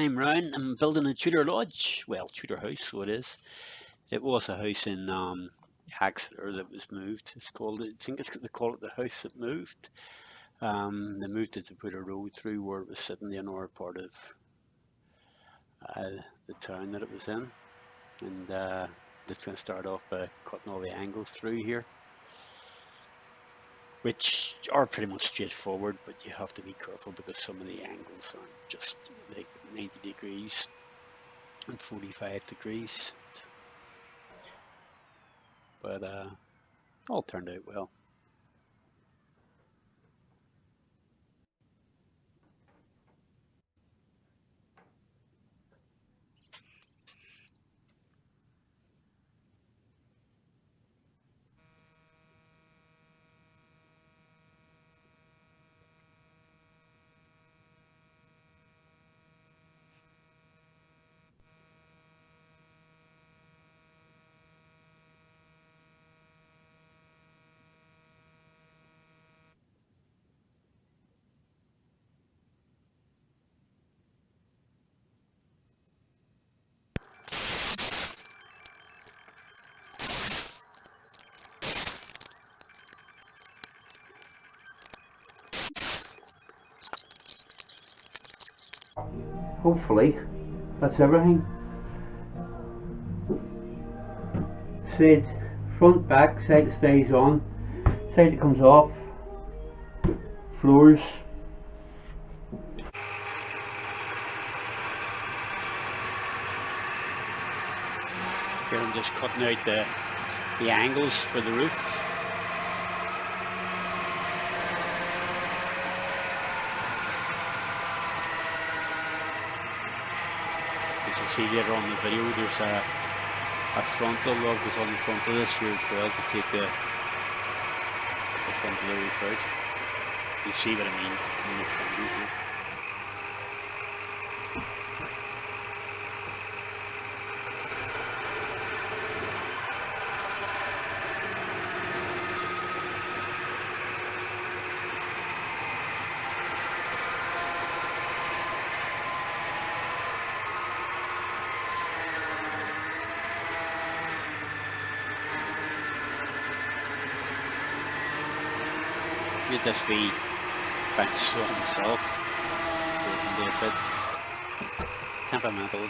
I'm round. I'm building a Tudor lodge. Well, Tudor House, so it is. It was a house in Exeter that was moved. It's called, I think they call it the house that moved. They moved it to put a road through where it was sitting in another part of the town that it was in. And just going to start off by cutting all the angles through here, which are pretty much straightforward, but you have to be careful because some of the angles aren't just like 90 degrees and 45 degrees. But all turned out well. Hopefully, that's everything. Side, front, back, side that stays on, side that comes off, floors. Here I'm just cutting out the angles for the roof. As you'll see later on in the video, there's a frontal log that's on the front of this here as well to take the front of the roof out. You see what I mean when you come here. Made this wee bench so myself, so it can be a bit temperamental.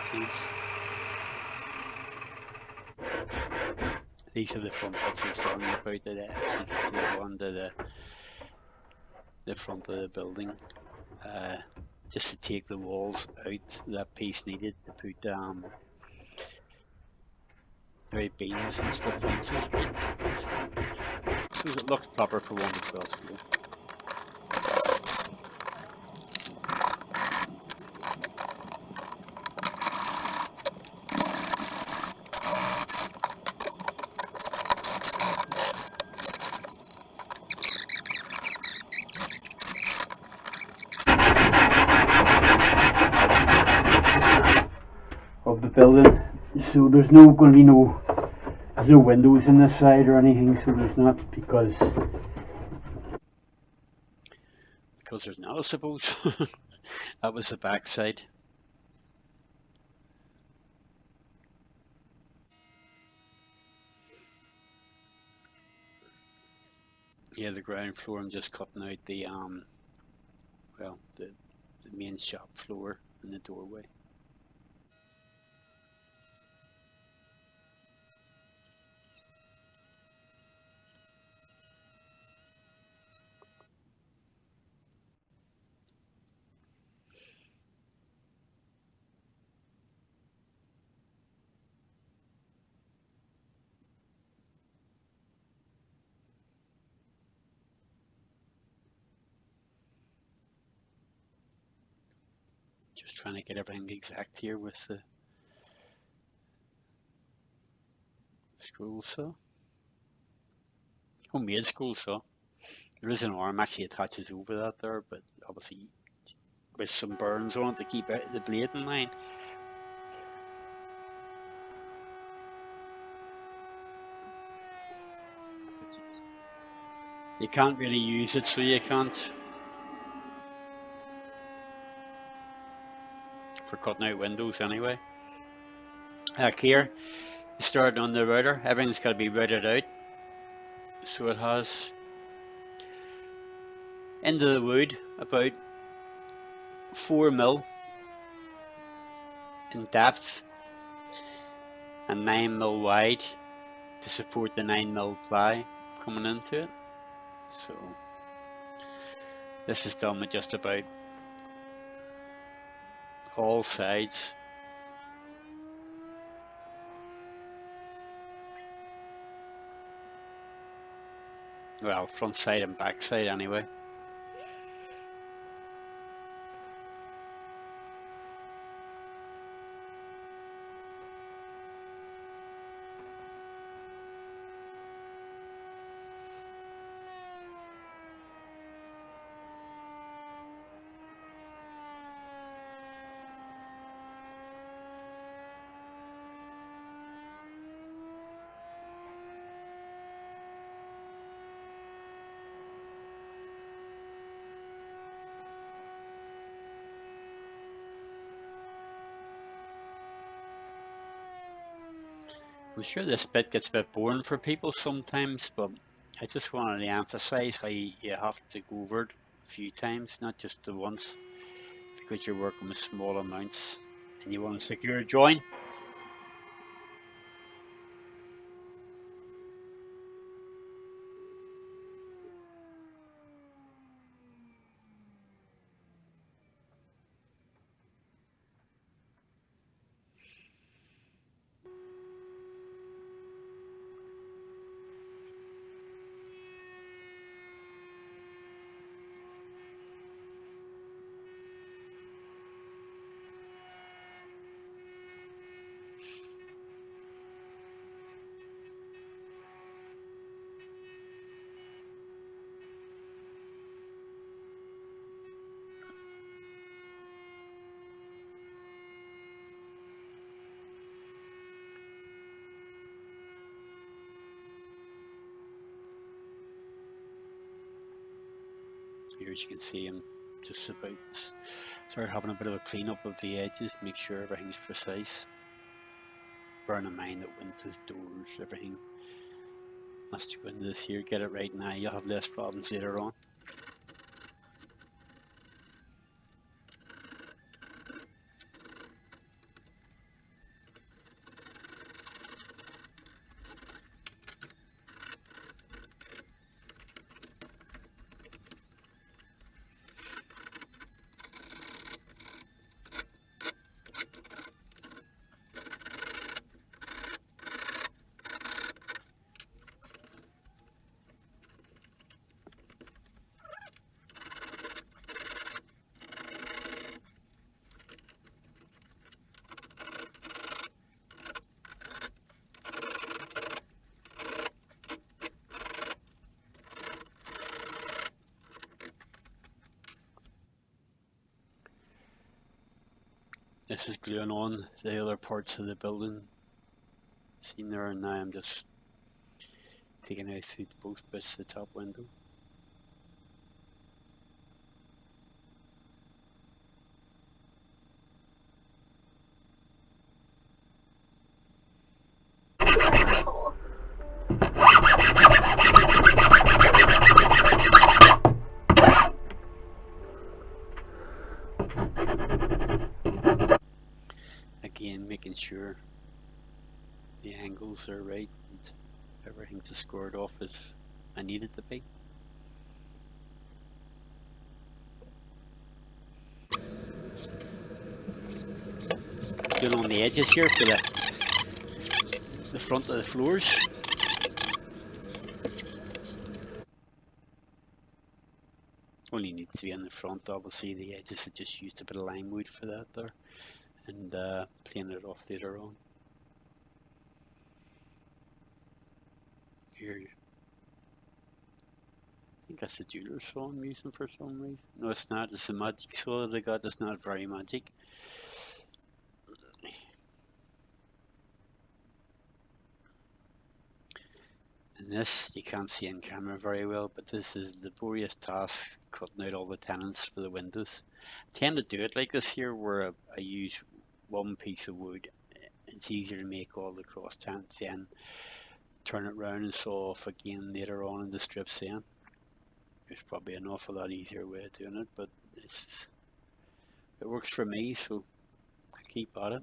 These are the front bits I was telling you about that actually go onto the front of the building, just to take the walls out. That piece needed to put very beams and stuff in, so it looks proper for one as well. Of the building, so there's no going to be no windows in this side or anything, so there's not, because there's not, I suppose. That was the back side. Yeah, the ground floor, I'm just cutting out the well, the main shop floor and the doorway. Just trying to get everything exact here with the scroll saw. Homemade scroll saw. There is an arm actually attaches over that there, but obviously with some burns on it to keep the blade in line. You can't really use it, so you can't. for cutting out windows anyway. Back here, starting on the router, everything's got to be routed out. So it has into the wood about 4 mil in depth and 9 mil wide to support the 9 mil ply coming into it. So this is done with just about all sides. Well, front side and back side anyway. I'm sure this bit gets a bit boring for people sometimes, but I just wanted to emphasize how you have to go over it a few times, not just the once, because you're working with small amounts and you want to secure a join. Here, as you can see, I'm just about start having a bit of a clean up of the edges, make sure everything's precise. Bearing in mind that windows, doors, everything has to go into this here, get it right now, you'll have less problems later on. This is gluing on the other parts of the building seen there, and now I'm just taking out through both bits of the top window. Again, making sure the angles are right and everything's as squared off as I need it to be. Doing on the edges here for the front of the floors. Only needs to be on the front, obviously the edges, I just used a bit of lime wood for that there, and playing it off later on. Here, I think that's the jeweler saw I'm using for some reason. No, it's not, it's a magic saw that I got, it's not very magic. And this you can't see in camera very well, but this is the laborious task cutting out all the tenons for the windows. I tend to do it like this here, where I use one piece of wood. It's easier to make all the cross tenons, then turn it round and saw off again later on in the strips then. There's probably an awful lot easier way of doing it, but it works for me, so I keep at it.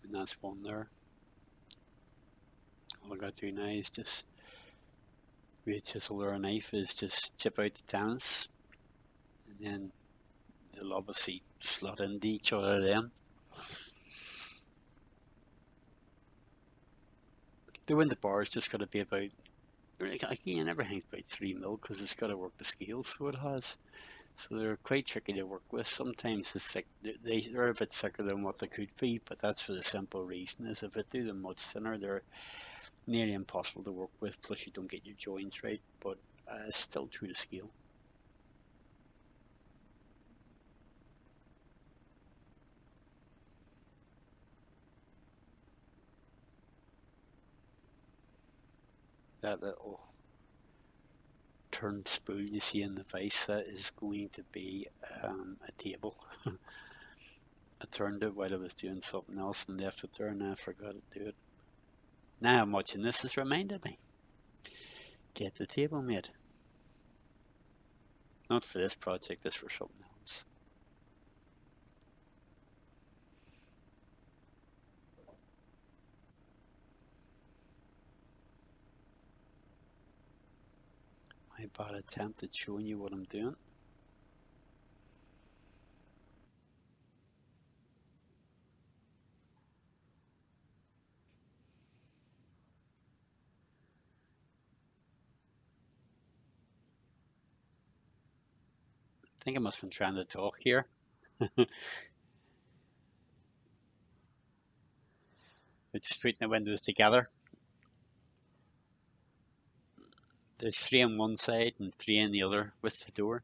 And that's one there. All I got to do now is just with a chisel or a knife is just chip out the tenons, and then they'll obviously slot into each other then. The window bar is just got to be about, again, everything's about 3mm because it's got to work the scale, so it has. So they're quite tricky to work with. Sometimes they're a bit thicker than what they could be, but that's for the simple reason is if I do them much thinner, they're nearly impossible to work with, plus you don't get your joints right, but it's still true to scale. That little turned spool you see in the vise, that is going to be a table. I turned it while I was doing something else and left it there, and I forgot to do it. Now I'm watching this has reminded me. Get the table made. Not for this project, this for something else. My bad attempt at showing you what I'm doing. I think I must have been trying to talk here. It's putting the windows together. There's 3 on one side and 3 on the other with the door.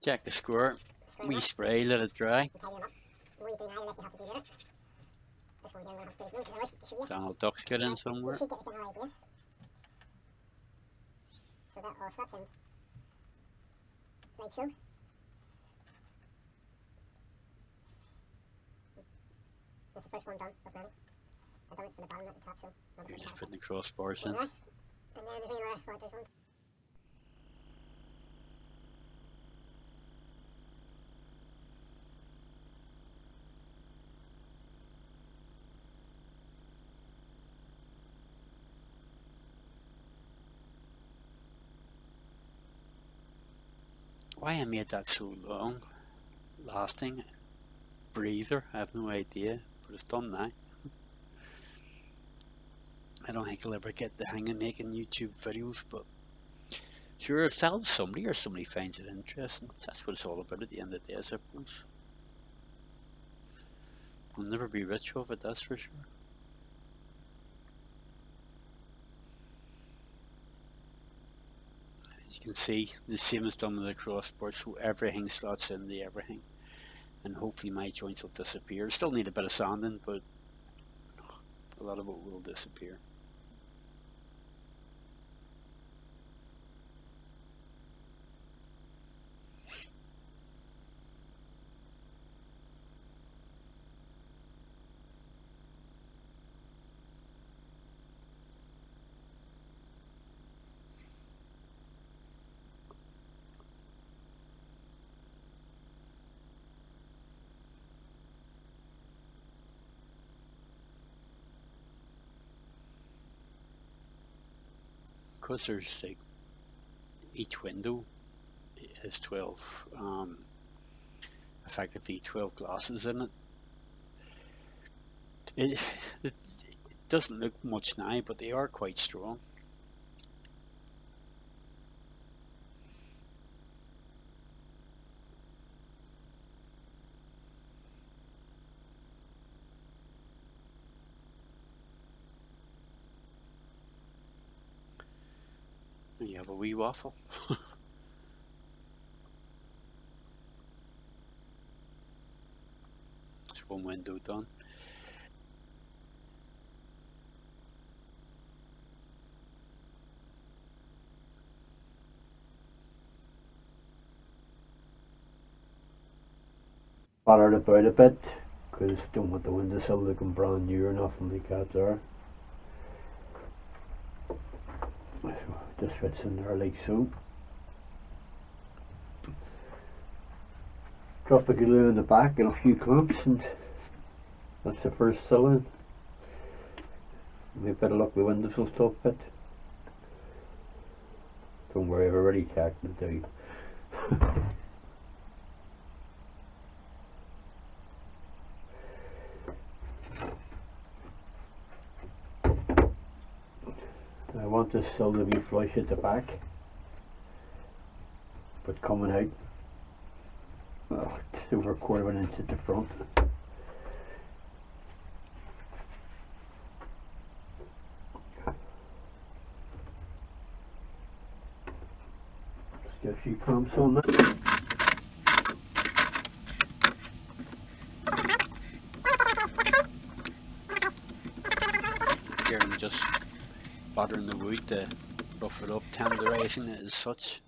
Check the square. We spray, let it dry. Donald Duck's got in somewhere. So that all slots in. Like so. That's the first one done, up running. I've done it from the bottom, not the top, so You're just putting the crossbars in. and then the green left one, there's one. Why I made that so long lasting breather, I have no idea, but it's done now. I don't think I'll ever get the hang of making YouTube videos, but sure, if that helps somebody or somebody finds it interesting, that's what it's all about at the end of the day, I suppose. I'll never be rich off it, that's for sure. As you can see, the same is done with the crossbar, so everything slots into everything. And hopefully my joints will disappear. Still need a bit of sanding, but a lot of it will disappear. Because there's like each window is 12. effectively 12 glasses in it. It doesn't look much now, but they are quite strong. And you have a wee waffle. It's one window done. Battered about a bit because don't want the windowsill looking brand new or nothing like that there. So just fits in there like so. Drop the glue in the back and a few clamps, and that's the first sill in. Maybe better luck the windowsill still fit. Don't worry, I've already tacked it down. I want this sill to be flush at the back, but coming out, oh, it's over a quarter of an inch at the front. Just get a few clamps on that. Here I'm just buttering the wood to rough it up, tenderizing it as such.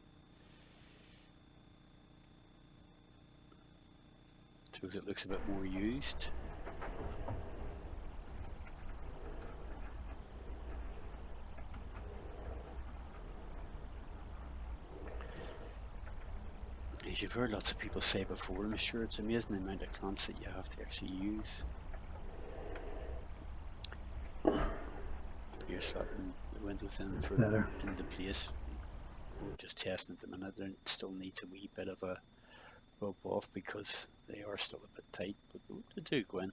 So it looks a bit more used. As you've heard lots of people say before, I'm sure it's amazing the amount of clamps that you have to actually use. You're slotting the windows in for into place. We're just testing at the minute. It still needs a wee bit of a rub off because they are still a bit tight, but they do go in.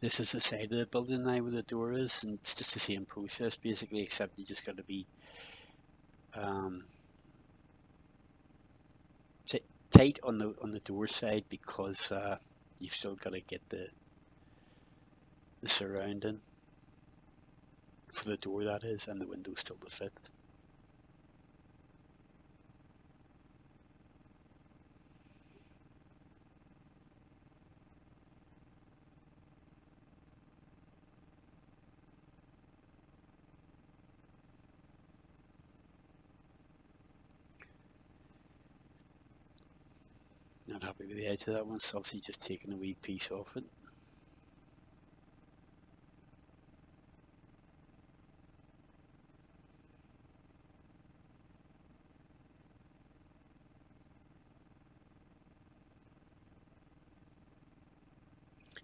This is the side of the building now where the door is, and it's just the same process basically, except you just got to be tight on the door side because you've still got to get the surrounding for the door, that is, and the window still to fit. Not happy with the edge of that one, so obviously just taking a wee piece off it.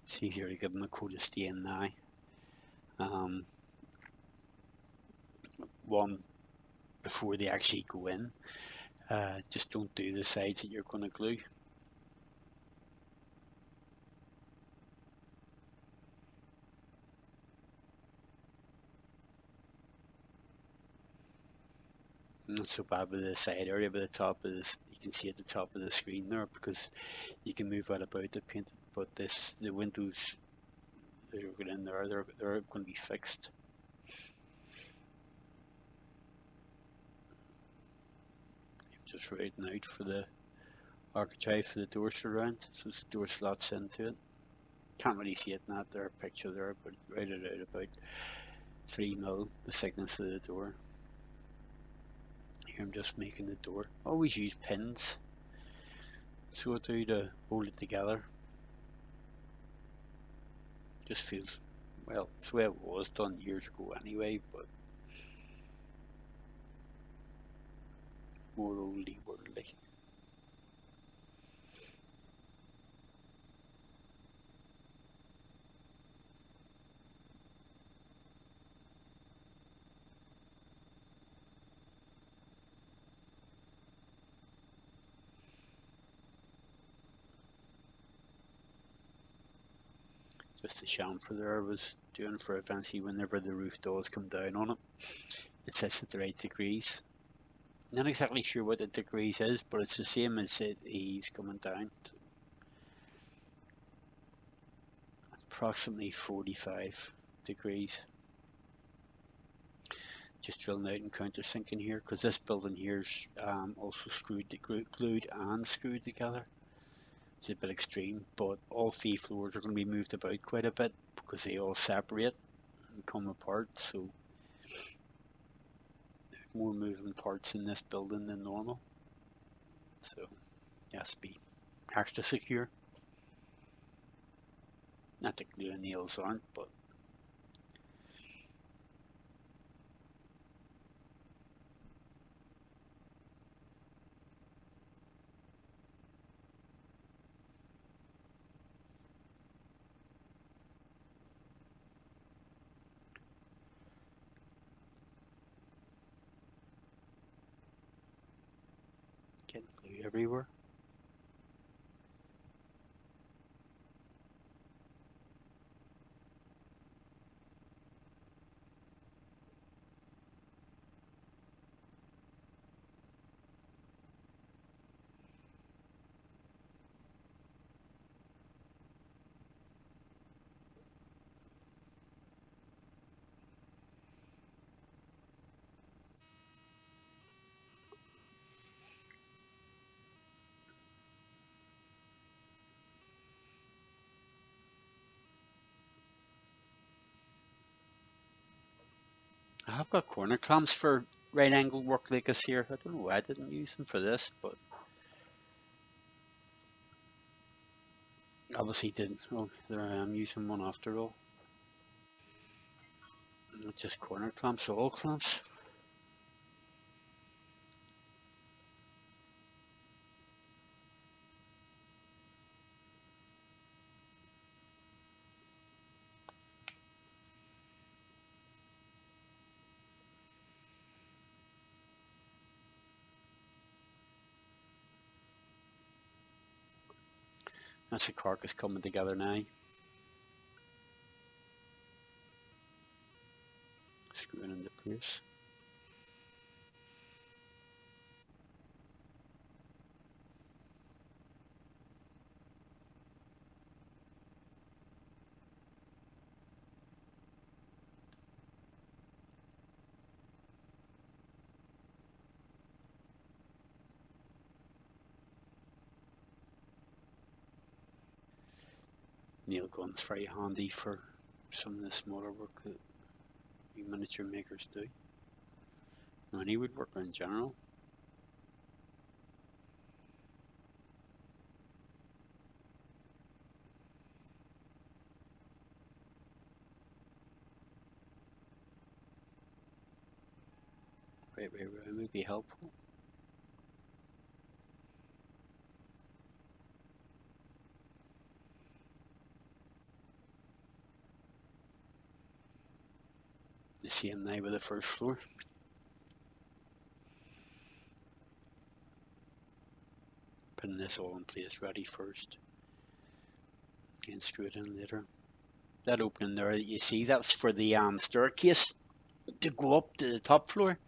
It's easier to give them a coat of stain now. One before they actually go in. Just don't do the sides that you're going to glue. Not so bad with the side area, but the top is, you can see at the top of the screen there because you can move that about to paint it. But the windows that are going in there, they're going to be fixed. Just writing out for the architrave for the door surround, so the door slots into it. Can't really see it in that there picture there, but write it out about 3 mil, the thickness of the door. Here I'm just making the door. Always use pins, so I do to hold it together. Just feels, well, it's the way it was done years ago anyway, but more oldie worldly. just the chamfer there was doing for eventually whenever the roof does come down on it, it sits at the right degrees. Not exactly sure what the degrees is, but it's the same as the eaves coming down. Approximately 45 degrees. Just drilling out and countersinking here, because this building here's also glued and screwed together. It's a bit extreme, but all three floors are going to be moved about quite a bit because they all separate and come apart, so there's more moving parts in this building than normal. So it has to be extra secure. Not that glue and nails aren't, but getting glue everywhere. I have got corner clamps for right angle work like this here. I don't know why I didn't use them for this, but obviously didn't. Oh, there I am using one after all. Not just corner clamps, all clamps. That's the carcass coming together now. Screwing into place. Nail gun's very handy for some of the smaller work that we miniature makers do. Or any woodworker in general. Right way around would be helpful. The same now with the first floor. Putting this all in place ready first. And screw it in later. That opening there that you see, that's for the staircase to go up to the top floor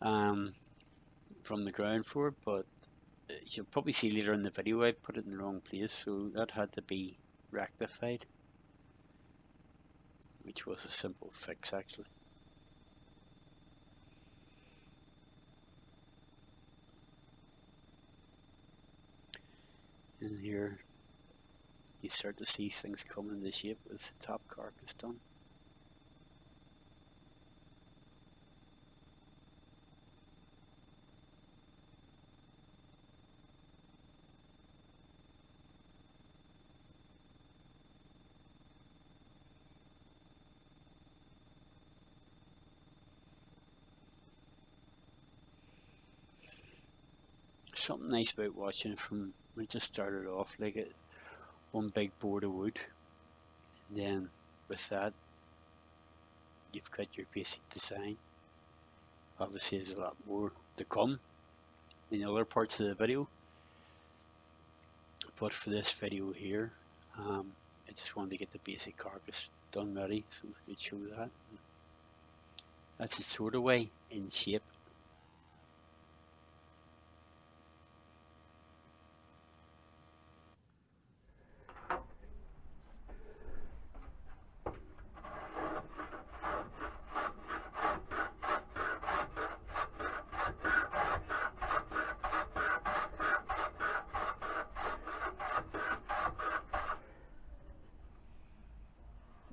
from the ground floor, but you'll probably see later in the video I put it in the wrong place, so that had to be rectified, which was a simple fix actually. And here you start to see things come into shape with the top carcass done. Something nice about watching from when it just started off like it, one big board of wood, and then with that you've got your basic design. Obviously there's a lot more to come in other parts of the video, but for this video here I just wanted to get the basic carcass done ready so we could show that. That's the sort of way in shape.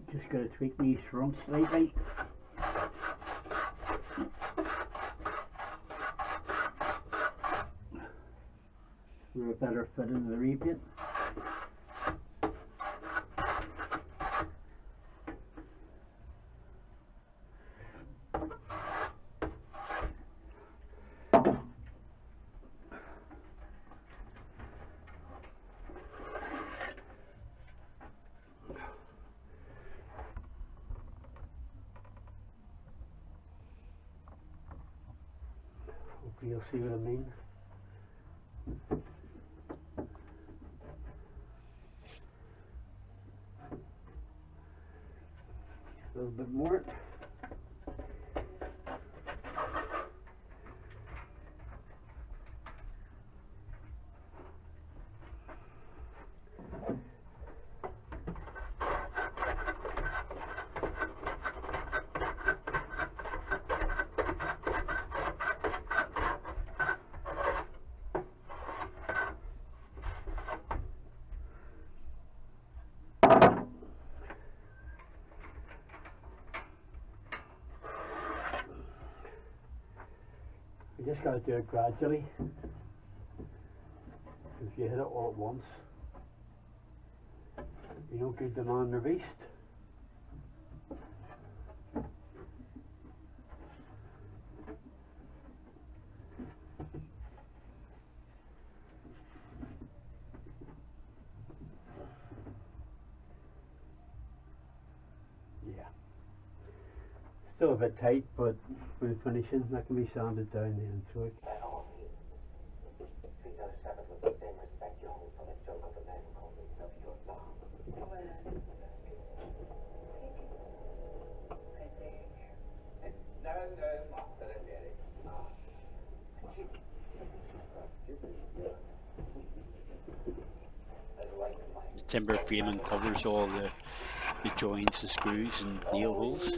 Just got to tweak these fronts slightly. For a better fit into the repaint. Hopefully you'll see what I mean. A little bit more. You just got to do it gradually. If you hit it all at once, you don't give the man the beast. Yeah. Still a bit tight, but with finishing, that can be sanded down then through it. The timber framing covers all the joints, the screws and nail holes.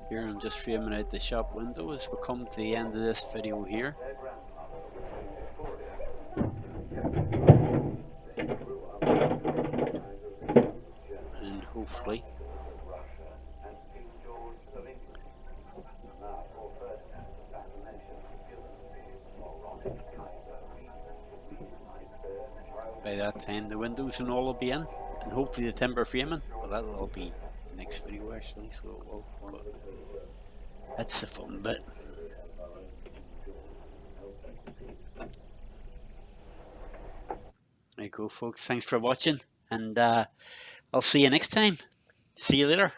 Here I'm just framing out the shop window as we come to the end of this video here. And hopefully by that time the windows and all will be in, and hopefully the timber framing. Well, that'll all be next video actually, so it will, but that's the fun bit. There you go, folks. Thanks for watching, and I'll see you next time. See you later.